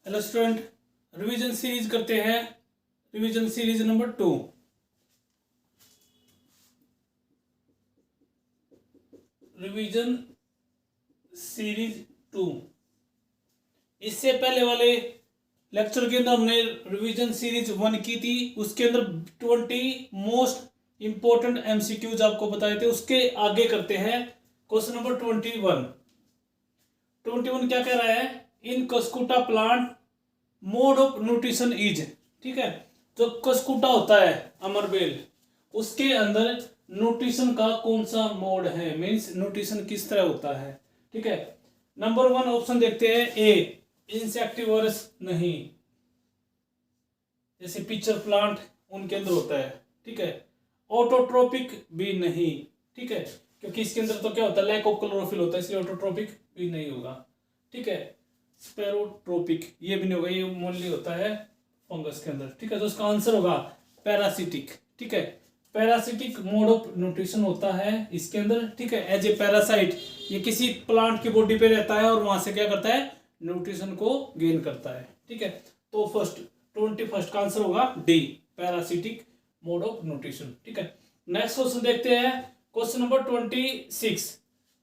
Hello student, revision series करते हैं। Revision series number 2। Revision series 2। इससे पहले वाले लेक्चर के अंदर हमने रिवीजन सीरीज 1 की थी। उसके अंदर 20 मोस्ट इंपॉर्टेंट एमसीक्यूज आपको बताए थे। उसके आगे करते हैं क्वेश्चन नंबर 21। 21 क्या कह रहा है? In cuscuta plant mode of nutrition is, ठीक है, जो कस्कुटा होता है अमरबेल, उसके अंदर न्यूट्रिशन का कौन सा मोड है, मींस न्यूट्रिशन किस तरह होता है। ठीक है, नंबर 1 ऑप्शन देखते हैं। ए इंसेक्टिवोरस, नहीं, जैसे पिक्चर प्लांट उनके अंदर होता है। ठीक है, ऑटोट्रोपिक भी नहीं, ठीक है, क्योंकि इसके अंदर तो क्या होता है, लैक ऑफ क्लोरोफिल होता है, इसलिए ऑटोट्रोपिक भी नहीं होगा। ठीक है, स्पेरोट्रोपिक ये भी नहीं होगा, ये मोनली होता है फंगस के अंदर। ठीक है, तो इसका आंसर होगा पैरासिटिक। ठीक है, पैरासिटिक मोड ऑफ न्यूट्रिशन होता है इसके अंदर। ठीक है, एज ए पैरासाइट ये किसी प्लांट की बॉडी पे रहता है और वहां से क्या करता है, न्यूट्रिशन को गेन करता है। ठीक है, तो 21 का आंसर होगा D, parasitic mode of nutrition. ठीक है, नेक्स्ट क्वेश्चन देखते हैं, क्वेश्चन नंबर 26।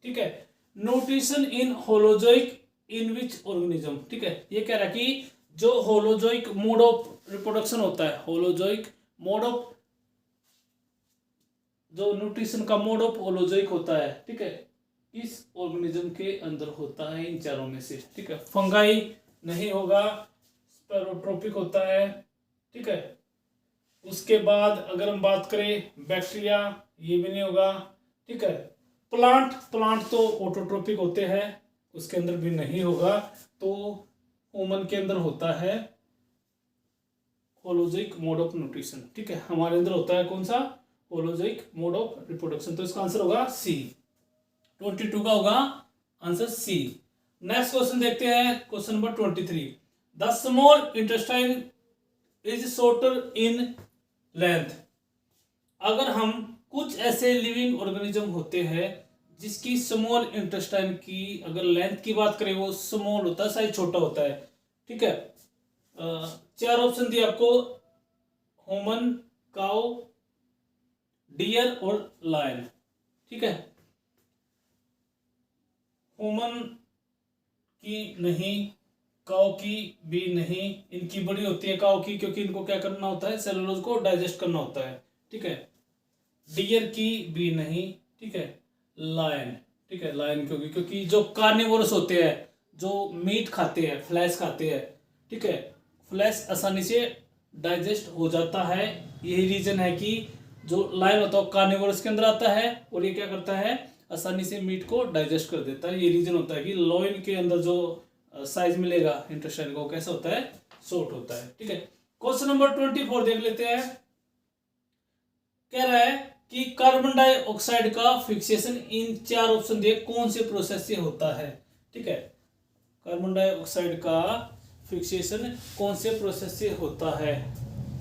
ठीक है, nutrition in holozoic in which organism. ठीक है, ये कह रहा है कि जो होलोजोइक मोड ऑफ रिप्रोडक्शन होता है, होलोजोइक मोड ऑफ, जो न्यूट्रिशन का मोड ऑफ होलोजोइक होता है, ठीक है, इस ऑर्गेनिज्म के अंदर होता है इन चारों में से। ठीक है, फंगाई नहीं होगा, स्पेरोट्रोपिक होता है। ठीक है, उसके बाद अगर हम बात करें बैक्टीरिया, ये भी नहीं होगा। ठीक है, प्लांट तो ऑटोट्रोपिक होते हैं, उसके अंदर भी नहीं होगा। तो ह्यूमन के अंदर होता है होलोजोइक मोड ऑफ न्यूट्रिशन। ठीक है, हमारे अंदर होता है कौन सा, होलोजोइक मोड ऑफ रिप्रोडक्शन। तो इसका आंसर होगा सी, 22 का होगा आंसर सी। नेक्स्ट क्वेश्चन देखते हैं, question number 23। The small intestine is shorter in length. अगर हम कुछ ऐसे लिविंग ऑर्गेनिज्म होते हैं जिसकी स्मॉल इंटेस्टाइन की अगर लेंथ की बात करें, वो स्मॉल होता है, साइज छोटा होता है। ठीक है, 4 ऑप्शन दिए आपको, ह्यूमन, काउ, डियर और लायन। ठीक है, ह्यूमन की नहीं, काउ की भी नहीं, इनकी बड़ी होती है काउ की, क्योंकि इनको क्या करना होता है, सेलुलोज को डाइजेस्ट करना होता है। ठीक है, डियर की भी नहीं। ठीक है, लायन, ठीक है, लायन क्योंकि जो कार्निवोरस होते हैं, जो मीट खाते हैं, फ्लैश खाते हैं, ठीक है, फ्लैश आसानी से डाइजेस्ट हो जाता है। यही रीजन है कि जो लायन होता है कार्निवोरस के अंदर आता है और ये क्या करता है, आसानी से मीट को डाइजेस्ट कर देता है। ये रीजन होता है कि लॉइन के अंदर जो साइज मिलेगा इंटेस्टाइन को, कैसा होता है, शॉर्ट होता है। ठीक है, क्वेश्चन नंबर 24 देख लेते हैं। कह रहा है कि कार्बन डाइऑक्साइड का फिक्सेशन इन 4 ऑप्शन दिए कौन से प्रोसेस से होता है। ठीक है, कार्बन डाइऑक्साइड का फिक्सेशन कौन से प्रोसेस से होता है।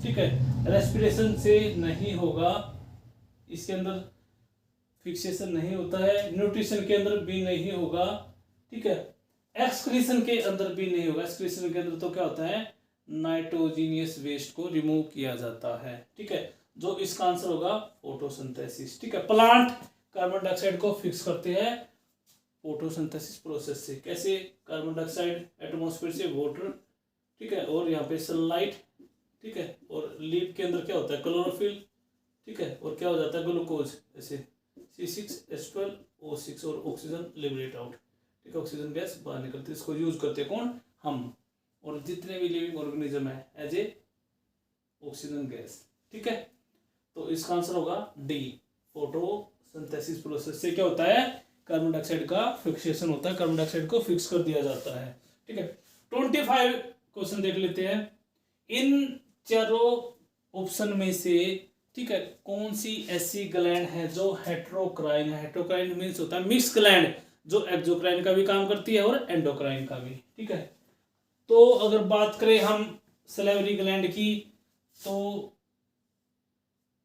ठीक है, रेस्पिरेशन से नहीं होगा, इसके अंदर फिक्सेशन नहीं होता है। न्यूट्रिशन के अंदर भी नहीं होगा। ठीक है, एक्सक्रीशन के अंदर भी नहीं होगा। एक्सक्रीशन के अंदर तो क्या होता है, नाइट्रोजीनियस वेस्ट को रिमूव किया जाता है। ठीक है, जो इसका आंसर होगा फोटोसिंथेसिस। ठीक है, प्लांट कार्बन डाइऑक्साइड को फिक्स करते हैं फोटोसिंथेसिस प्रोसेस से। कैसे, कार्बन डाइऑक्साइड एटमॉस्फेयर से वाटर, ठीक है, और यहाँ पे सनलाइट, ठीक है, और लीफ के अंदर क्या होता है, क्लोरोफिल, ठीक है, और क्या हो जाता है, ग्लूकोज, जैसे C6H12O6 और ऑक्सीजन लिबरेट आउट। ठीक है, ऑक्सीजन गैस बाहर निकलती है, इसको यूज करते हैं कौन, हम, और जितने भी लिविंग ऑर्गेनिज्म है एज ए ऑक्सीजन गैस। ठीक है, तो इसका आंसर होगा डी, फोटोसिंथेसिस प्रोसेस से क्या होता है, कार्बन डाइऑक्साइड का फिक्सेशन होता है, कार्बन डाइऑक्साइड को फिक्स कर दिया जाता है। ठीक है, 25 क्वेश्चन देख लेते हैं। इन चारों ऑप्शन में से, ठीक है, कौन सी ऐसी ग्लैंड है जो हेट्रोक्राइन है। हेट्रोक्राइन मीन्स होता है मिक्स ग्लैंड, जो एक्सोक्राइन का भी काम करती है और एंडोक्राइन का भी। ठीक है, तो अगर बात करें हम सलेवरी ग्लैंड की, तो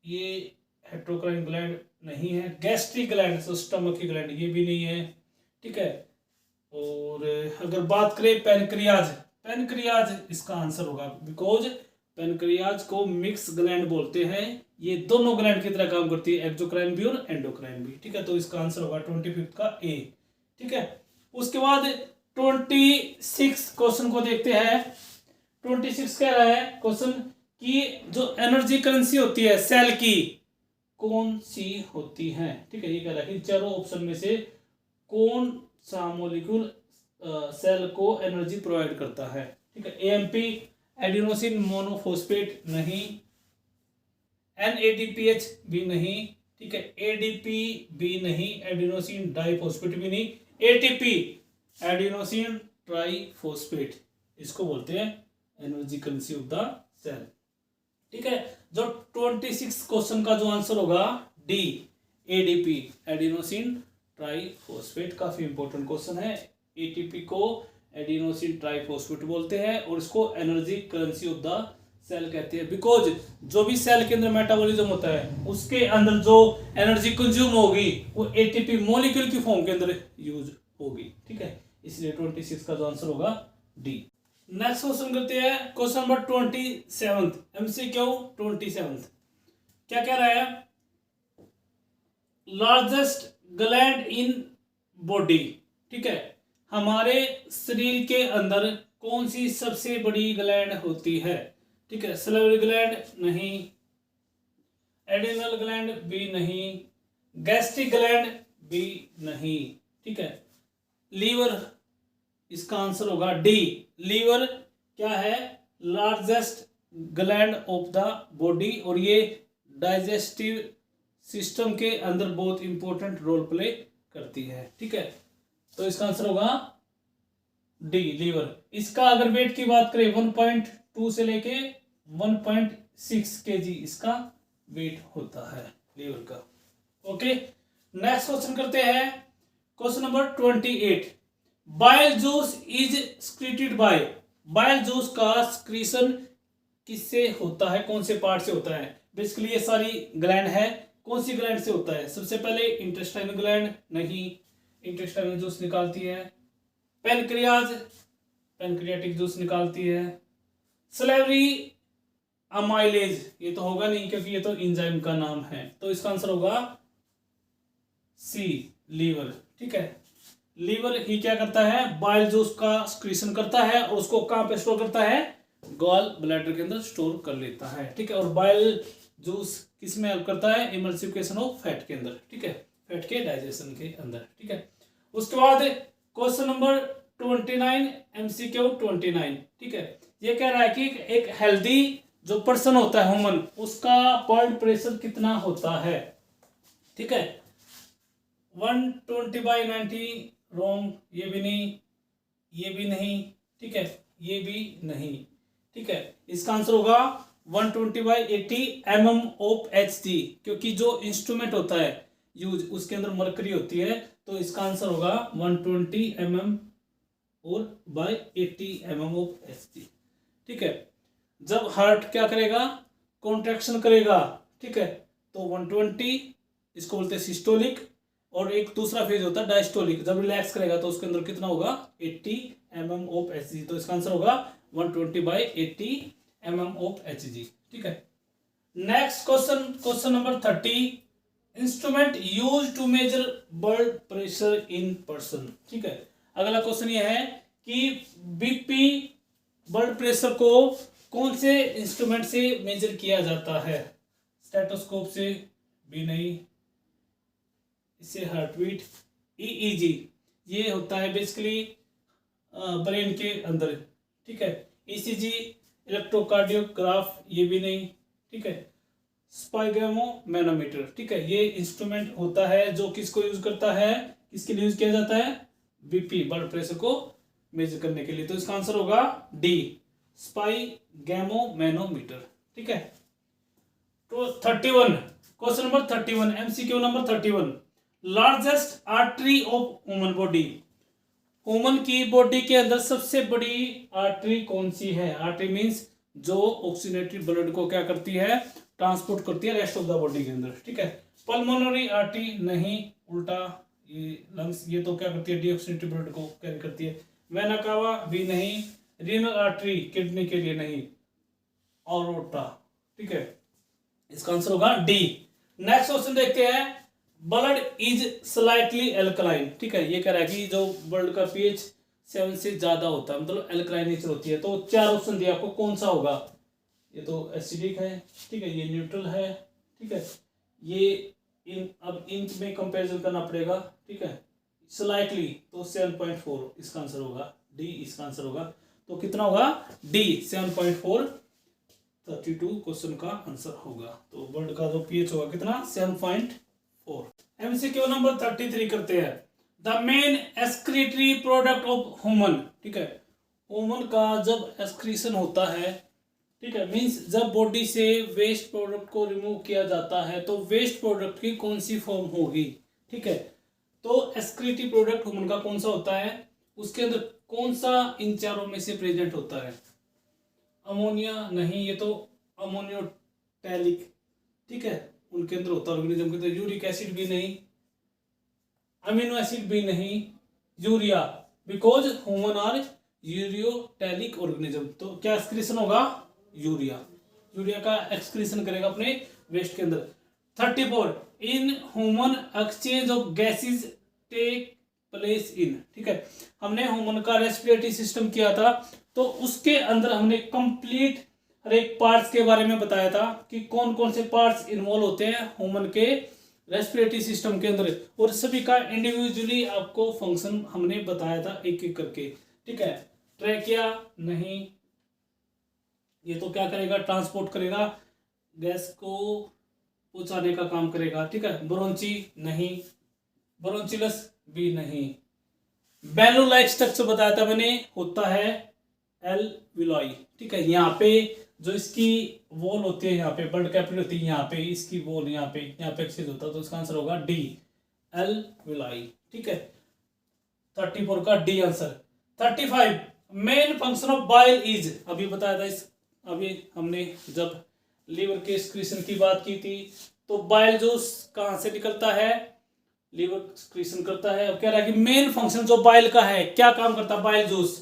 ये हेट्रोक्राइन ग्लैंड नहीं है। गैस्ट्रिक ग्लैंड, तो स्टमक की ग्लैंड, ये भी नहीं है। ठीक है, और अगर बात करें पैनक्रियाज, पेनक्रियाज इसका आंसर होगा, बिकॉज पेनक्रियाज को मिक्स ग्लैंड बोलते हैं। ये दोनों ग्लैंड की तरह काम करती है, एक्सोक्राइन भी और एंडोक्राइन भी। ठीक है, तो इसका आंसर होगा 25 का ए। ठीक है, उसके बाद 26 क्वेश्चन को देखते हैं। 26 कह रहा है क्वेश्चन कि जो एनर्जी करेंसी होती है सेल की कौन सी होती है। ठीक है, ये कह रहा है कि चारों ऑप्शन में से कौन सा मॉलिक्यूल सेल को एनर्जी प्रोवाइड करता है। ठीक है, एएमपी एडिनोसिन मोनोफॉस्फेट नहीं, एनएडीपीएच भी नहीं, ठीक है, एडीपी भी नहीं, एडिनोसिन डाइफॉस्फेट भी नहीं, एटीपी एडिनोसिन ट्राइफॉस्फेट, इसको बोलते हैं energy currency of the cell. ठीक है, जो 26 क्वेश्चन का जो आंसर होगा डी, एडीपी एडिनोसिन ट्राइफॉस्फेट। काफी इंपॉर्टेंट क्वेश्चन है। एटीपी को एडिनोसिन ट्राइफॉस्फेट बोलते हैं और इसको energy currency of the cell कहते हैं, बिकॉज जो भी सेल के अंदर मेटाबॉलिज्म होता है उसके अंदर जो एनर्जी कंज्यूम होगी वो एटीपी मॉलिक्यूल की फॉर्म के अंदर यूज होगी। ठीक है, इसलिए 26 का जो आंसर होगा डी। नेक्स्ट क्वेश्चन करते हैं, क्वेश्चन नंबर 27 MCQ 27। क्या कह रहा है, लार्जेस्ट ग्लैंड इन बॉडी। ठीक है, हमारे शरीर के अंदर कौन सी सबसे बड़ी ग्लैंड होती है। ठीक है, सैलिवरी ग्लैंड नहीं, एडिनल ग्लैंड भी नहीं, गैस्ट्रिक ग्लैंड भी नहीं। ठीक है, लीवर इसका आंसर होगा डी। लीवर क्या है, largest gland of the body और ये डाइजेस्टिव सिस्टम के अंदर बहुत इंपॉर्टेंट रोल प्ले करती है। ठीक है, तो इसका आंसर होगा डी, लीवर। इसका अगर वेट की बात करें 1.2 से लेके 1.6 kg इसका वेट होता है लीवर का। ओके, नेक्स्ट क्वेश्चन करते हैं, question number 28। Bile juice is secreted by. Bile juice का स्क्रीशन किससे होता है, कौन से पार्ट से होता है। बेसिकली ये सारी ग्लैंड है, कौन सी ग्लैंड से होता है। सबसे पहले इंटेस्टाइनल ग्लैंड नहीं, इंटेस्टाइनल जूस निकालती है। पेनक्रियाज पेनक्रियाटिक जूस निकालती है। सैलिवरी अमाइलेज ये तो होगा नहीं क्योंकि ये तो एंजाइम का नाम है, तो इसका आंसर होगा सी, लीवर। ठीक है, लीवर ही क्या करता है, बाइल जूस का स्क्रीशन करता है और उसको कहां पे स्टोर करता है, गॉल ब्लैडर के अंदर स्टोर कर लेता है। ठीक है, और बाइल जूस किस में हेल्प करता है, इमल्सिफिकेशन ऑफ फैट के अंदर। ठीक है, फैट के डाइजेशन के अंदर। ठीक है, उसके बाद क्वेश्चन नंबर 29 MCQ 29। ठीक है, ये कह रहा है कि एक हेल्दी जो पर्सन होता है ह्यूमन, उसका ब्लड प्रेशर कितना होता है। ठीक है, 120/90 रॉन्ग, ये भी नहीं, ये भी नहीं, ठीक है, ये भी नहीं। ठीक है, इसका आंसर होगा 120/80 mm ऑफ Hg, क्योंकि जो इंस्ट्रूमेंट होता है यूज उसके अंदर मरकरी होती है, तो इसका आंसर होगा 120 mm और बाय 80 mm ऑफ Hg। ठीक है, जब हार्ट क्या करेगा, कॉन्ट्रैक्शन करेगा। ठीक है, तो 120 इसको बोलते हैं सिस्टोलिक, और एक दूसरा फेज होता है डायस्टोलिक, जब रिलैक्स करेगा तो उसके अंदर कितना होगा 80 mm ऑफ Hg, तो इसका आंसर होगा 120/80 mm ऑफ Hg। ठीक है, next question, question number 30। Instrument use to measure blood pressure in person. ठीक है, अगला क्वेश्चन ये है कि बीपी ब्लड प्रेशर को कौन से इंस्ट्रूमेंट से मेजर किया जाता है। स्टेथोस्कोप से भी नहीं, इससे हार्टबीट। ईईजी ये होता है बेसिकली ब्रेन के अंदर। ठीक है, ईसीजी इलेक्ट्रोकार्डियोग्राफ ये भी नहीं। ठीक है, स्पाइगेमोमैनोमीटर। ठीक है, ये इंस्ट्रूमेंट होता है जो किसको यूज करता है, किसके लिए यूज किया जाता है, बीपी ब्लड प्रेशर को मेजर करने के लिए, तो इसका आंसर होगा डी, स्पाइगेमोमैनोमीटर। ठीक है, तो 31 question number 31 MCQ number 31। Largest artery of human body. Human की बॉडी के अंदर सबसे बड़ी आर्टरी कौन सी है। आर्टरी मींस जो ऑक्सीजनेटेड ब्लड को क्या करती है, ट्रांसपोर्ट करती है रेस्ट ऑफ द बॉडी के अंदर। ठीक है, पल्मोनरी आर्टरी नहीं, उल्टा ये लंग्स, ये तो क्या करती है, डीऑक्सीजनेटेड ब्लड को कैरी करती है। वेना कावा भी नहीं, रीनल आर्टरी किडनी के लिए नहीं, ऑरोटा, ठीक है, इसका आंसर होगा डी। नेक्स्ट क्वेश्चन देखते हैं, ब्लड इज स्लाइटली एल्कलाइन, ठीक है, ये कह रहा है कि जो ब्लड का पीएच 7 से ज्यादा होता है, मतलब एल्कलाइन नेचर होती है। तो 4 ऑप्शन दिया आपको, कौन सा होगा? ये तो एसिडिक है, ठीक है, ये न्यूट्रल है, ठीक है, ये अब इन में कंपैरिजन करना पड़ेगा, ठीक है, स्लाइटली तो 7.4 इसका आंसर होगा, डी इसका आंसर होगा। तो कितना होगा? डी 7.4, 32 क्वेश्चन का आंसर होगा। तो ब्लड का जो पीएच होगा कितना? 7.4। एमसीक्यू नंबर 33 करते हैं, the main excretory product of human, ठीक है, ह्यूमन का जब एक्सक्रीशन होता है, ठीक है, मींस जब बॉडी से वेस्ट प्रोडक्ट को रिमूव किया जाता है, तो वेस्ट प्रोडक्ट की कौन सी फॉर्म होगी, ठीक है। तो एक्सक्रीटरी प्रोडक्ट ह्यूमन का कौन सा होता है, उसके अंदर कौन सा इन चारों में से प्रेजेंट होता है? अमोनिया नहीं, ये तो अमोनियोटैलिक, ठीक है, उनके अंदर होता है ऑर्गेनिज्म के अंदर। यूरिक एसिड भी नहीं, अमीनो एसिड भी नहीं, urea, because human are ureotelic organism. तो क्या एक्सक्रीशन होगा? यूरिया, यूरिया का एक्सक्रीशन करेगा अपने वेस्ट के अंदर। 34, in human exchange of gases take place in, ठीक है, हमने ह्यूमन का रेस्पिरेटरी सिस्टम किया था, तो उसके अंदर हमने कंप्लीट हर एक पार्ट्स के बारे में बताया था कि कौन कौन से पार्ट्स इन्वॉल्व होते हैं ह्यूमन के रेस्पिरेटरी सिस्टम के अंदर, और सभी का इंडिविजुअली आपको फंक्शन हमने बताया था एक एक करके, ठीक है। ट्रैकिया नहीं, ये तो क्या करेगा? ट्रांसपोर्ट करेगा, गैस को पहुंचाने का काम करेगा, ठीक है। ब्रोंची नहीं, ब्रोंचिलस भी नहीं। बैलो लाइक स्ट्रक्चर बताया था मैंने, होता है एल्वियोलाई, ठीक है, यहाँ पे जो इसकी वॉल होती है, यहाँ पे ब्लड कैपिलरी होती है, यहाँ पे इसकी वॉल, यहाँ पे एक्सेस होता है, तो इसका आंसर होगा डी, एल्वियोलाई, ठीक है। 34 का D answer. 35, main function of bile is, अभी बताया था इस, अभी हमने जब लीवर के एक्सक्रीशन की बात की थी, तो बाइल जूस कहां से निकलता है? लीवर एक्सक्रीशन करता है। अब कह रहा है कि मेन फंक्शन जो बाइल का है, क्या काम करता है बाइल जूस?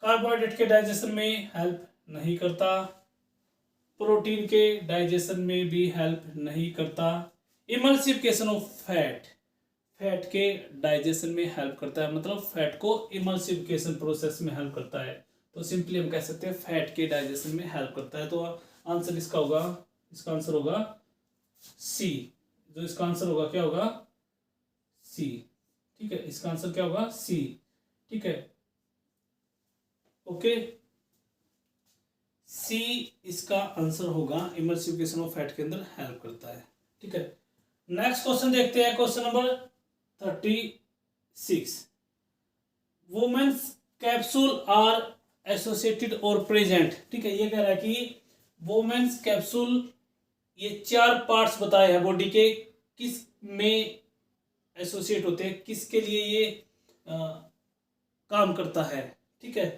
कार्बोहाइड्रेट के डाइजेशन में हेल्प नहीं करता, प्रोटीन के डाइजेशन में भी हेल्प नहीं करता, इमल्सिफिकेशन ऑफ फैट, फैट के डाइजेशन में हेल्प करता है, मतलब फैट को इमल्सिफिकेशन प्रोसेस में हेल्प करता है। तो सिंपली हम कह सकते हैं फैट के डाइजेशन में हेल्प करता है। तो आंसर इसका होगा, इसका आंसर होगा सी, जो इसका आंसर होगा क्या होगा? सी, ठीक है, इसका आंसर क्या होगा? सी, ठीक है, ओके, सी इसका आंसर होगा, इमल्सिफिकेशन ऑफ फैट के अंदर हेल्प करता है, ठीक है। नेक्स्ट क्वेश्चन देखते हैं, question number 36, women's capsule are associated और प्रेजेंट, ठीक है, ये कह रहा है कि वुमेन्स कैप्सूल, ये 4 पार्ट्स बताए हैं बॉडी के, किस में एसोसिएट होते हैं, किसके लिए ये काम करता है, ठीक है।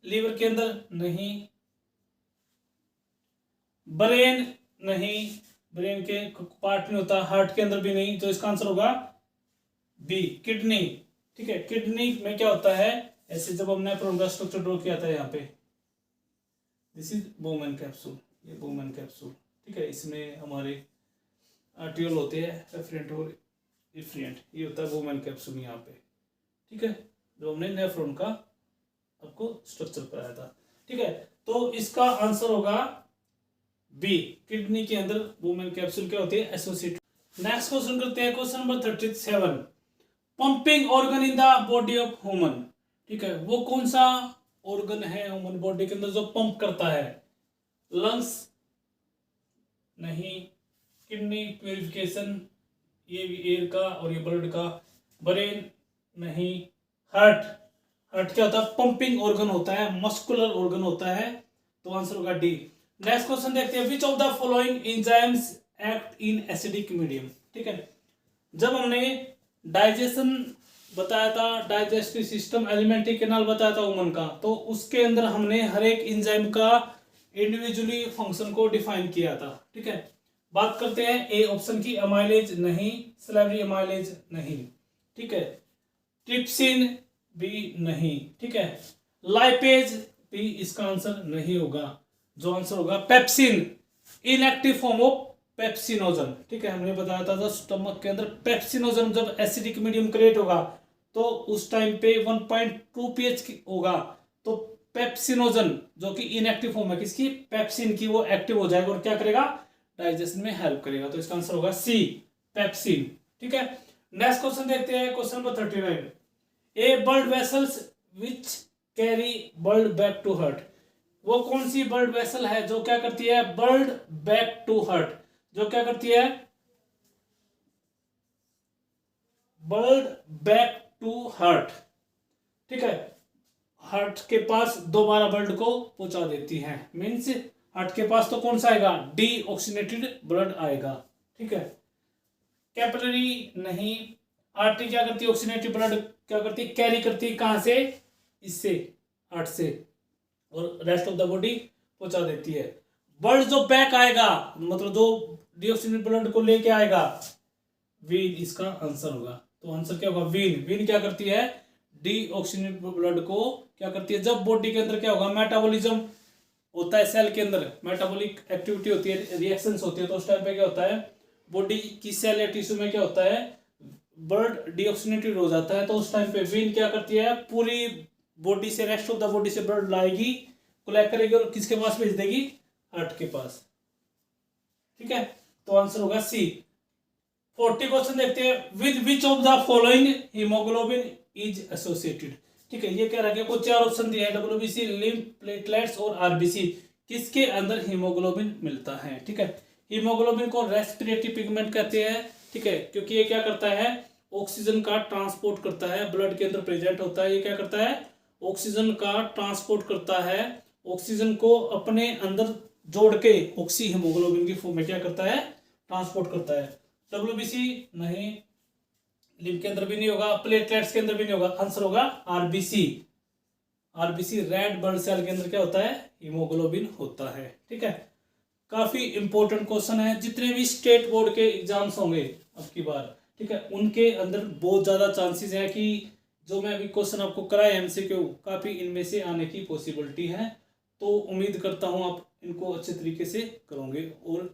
लीवर के अंदर नहीं, ब्रेन नहीं, ब्रेन के पार्ट नहीं होता, हार्ट के अंदर भी नहीं, तो इसका आंसर होगा बी, किडनी, ठीक है। किडनी में क्या होता है? ऐसे जब हमने नेफ्रॉन का स्ट्रक्चर ड्रॉ किया था, यहाँ पे दिस इज बोमेन कैप्सूल, ये बोमेन कैप्सूल, ठीक है, इसमें हमारे आर्टियोल होते हैं एफरेंट और इफ्रिएंट, ये होता है बोमेन कैप्सूल यहाँ पे, ठीक है, जो हमने नेफ्रॉन का आपको स्ट्रक्चर कराया था, ठीक है। तो इसका आंसर होगा बी, किडनी के अंदर बोमेन कैप्सूल क्या होती है? एसोसिएट। नेक्स्ट क्वेश्चन करते हैं, question number 37, pumping organ in the body of human, ठीक है, वो कौन सा ऑर्गन है ह्यूमन बॉडी के अंदर जो पंप करता है? लंग्स नहीं, किडनी प्यूरिफिकेशन, ये भी एयर का और ये ब्लड का, ब्रेन नहीं, हार्ट, हार्ट क्या होता है? पंपिंग ऑर्गन होता है, मस्कुलर ऑर्गन होता है, तो आंसर होगा डी। नेक्स्ट क्वेश्चन देखते हैं, which of the following enzymes act in acidic medium, ठीक है, जब हमने डाइजेशन बताया था, डाइजेस्टिव सिस्टम, एलिमेंट्री कैनाल बताया था ह्यूमन का, तो उसके अंदर हमने हर एक एंजाइम का इंडिविजुअली फंक्शन को डिफाइन किया था, ठीक है। बात करते हैं ए ऑप्शन की, अमाइलेज नहीं, सैलिवरी अमाइलेज नहीं, ठीक है, ट्रिप्सिन भी नहीं, ठीक है, लाइपेज भी इसका आंसर नहीं होगा। जो आंसर होगा pepsin, inactive form of pepsinogen. ठीक है, हमने बताया था स्टमक के अंदर पेप्सिनोजन जब एसिडिक मीडियम क्रिएट होगा तो उस टाइम पे 1.2 pH होगा, तो पेप्सिनोजन जो कि इनएक्टिव फॉर्म है किसकी, पेप्सिन की, वो एक्टिव हो जाएगा और क्या करेगा, डाइजेशन में हेल्प करेगा। तो इसका आंसर होगा सी, पेप्सिन। ठीक है, नेक्स्ट क्वेश्चन देखते हैं, question number 39। A blood vessels which carry blood back to heart. वो कौन सी ब्लड वेसल है जो क्या करती है, ब्लड बैक टू हार्ट, जो क्या करती है, ब्लड बैक टू हार्ट। ठीक है, हार्ट के पास दोबारा ब्लड को पहुंचा देती है। मीन्स हार्ट के पास तो कौन सा आएगा, डीऑक्सीनेटेड ब्लड आएगा। ठीक है, कैपिलरी नहीं, आर्टरी क्या करती है, ऑक्सीनेटेड ब्लड क्या करती है, कैरी करती है, कहां से, इससे, हार्ट से, और रेस्ट ऑफ द बॉडी पहुंचा देती है। ब्लड जो बैक आएगा, मतलब जो डीऑक्सीनेटेड ब्लड को लेके आएगा, वीन इसका आंसर होगा। तो आंसर क्या होगा, वीन। वीन क्या करती है, डीऑक्सीनेटेड ब्लड को क्या करती है, जब बॉडी के अंदर क्या होगा, मेटाबॉलिज्म होता है, सेल के अंदर मेटाबॉलिक एक्टिविटी होती है, रिएक्शंस होती है, तो उस टाइम पे क्या होता है, बॉडी की सेल या टिश्यू में क्या होता है, ब्लड डीऑक्सीनेटेड हो जाता है। तो उस टाइम पे वीन क्या करती है, पूरी बॉडी से, रेस्ट ऑफ द बॉडी से ब्लड लाएगी, कलेक्ट करेगी और किसके पास भेज देगी, हार्ट के पास। ठीक है, तो आंसर होगा सी। 40 क्वेश्चन देखते हैं, with which of the following haemoglobin is associated. ठीक है, ये कह रहा है कि चार ऑप्शन दिया है, डब्ल्यूबीसी, लिम्फ, प्लेटलेट्स और आरबीसी, किसके अंदर हीमोग्लोबिन मिलता है। ठीक है, हीमोग्लोबिन को रेस्पिरेटरी पिगमेंट कहते हैं। ठीक है, क्योंकि ये क्या करता है, ऑक्सीजन का ट्रांसपोर्ट करता है, ब्लड के अंदर प्रेजेंट होता है। ये क्या करता है, ऑक्सीजन का ट्रांसपोर्ट करता है, ऑक्सीजन को अपने अंदर जोड़ के ऑक्सी हीमोग्लोबिन की फॉर्म में क्या करता है, ट्रांसपोर्ट करता है। डब्ल्यूबीसी नहीं, लिम्फ के अंदर भी नहीं होगा, प्लेटलेट्स के अंदर भी नहीं होगा, आंसर होगा RBC. RBC red blood cell के अंदर क्या होता है, हीमोग्लोबिन होता है। ठीक है, काफी इंपॉर्टेंट क्वेश्चन है, जितने भी स्टेट बोर्ड के एग्जाम्स होंगे अब की बार, ठीक है, उनके अंदर बहुत ज्यादा चांसेस है कि जो मैं अभी क्वेश्चन आपको कराए एमसीक्यू, काफी इनमें से आने की पॉसिबिलिटी है। तो उम्मीद करता हूं आप इनको अच्छे तरीके से करोगे और